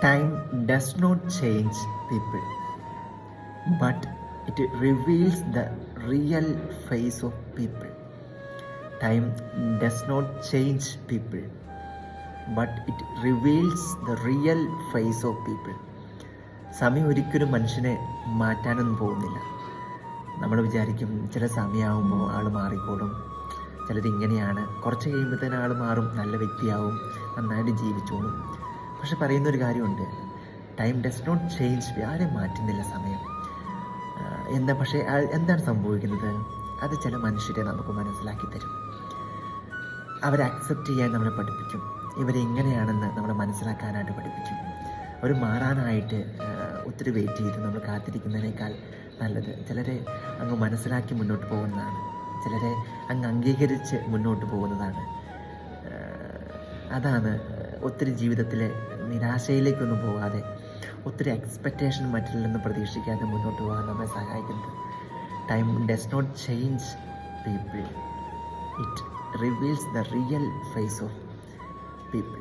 Time does not change people, but it reveals the real face of people. Time does not change people, but it reveals the real face of people. സമയം ഒരിക്കലും മനുഷ്യനെ മാറ്റാനൊന്നും പോകുന്നില്ല. നമ്മൾ വിചാരിക്കും ചില സമയമാകുമ്പോൾ ആൾ മാറിക്കോളും, ചിലരിങ്ങനെയാണ്, കുറച്ച് കഴിയുമ്പോഴത്തേനും ആൾ മാറും, നല്ല വ്യക്തിയാവും, നന്നായിട്ട് ജീവിച്ചോളും. പക്ഷെ പറയുന്നൊരു കാര്യമുണ്ട്, ടൈം ഡസ് നോട്ട് ചേഞ്ച്. ആരും മാറ്റുന്നില്ല സമയം. പക്ഷേ എന്താണ് സംഭവിക്കുന്നത്? അത് ചില മനുഷ്യരെ നമുക്ക് മനസ്സിലാക്കി തരും. അവരെ അക്സെപ്റ്റ് ചെയ്യാൻ നമ്മളെ പഠിപ്പിക്കും. ഇവരെങ്ങനെയാണെന്ന് നമ്മളെ മനസ്സിലാക്കാനായിട്ട് പഠിപ്പിക്കും. അവർ മാറാനായിട്ട് ഒത്തിരി വെയിറ്റ് ചെയ്ത് നമ്മൾ കാത്തിരിക്കുന്നതിനേക്കാൾ നല്ലത് ചിലരെ അങ്ങ് മനസ്സിലാക്കി മുന്നോട്ട് പോകുന്നതാണ്, ചിലരെ അങ്ങ് അംഗീകരിച്ച് മുന്നോട്ട് പോകുന്നതാണ്. അതാണ് ഒത്തിരി ജീവിതത്തിലെ നിരാശയിലേക്കൊന്നും പോകാതെ, ഒത്തിരി എക്സ്പെക്റ്റേഷൻ മറ്റുള്ള നിന്ന് പ്രതീക്ഷിക്കാതെ മുന്നോട്ട് പോകാൻ നമ്മെ സഹായിക്കുന്നത്. Time does not change people, it reveals the real face of people.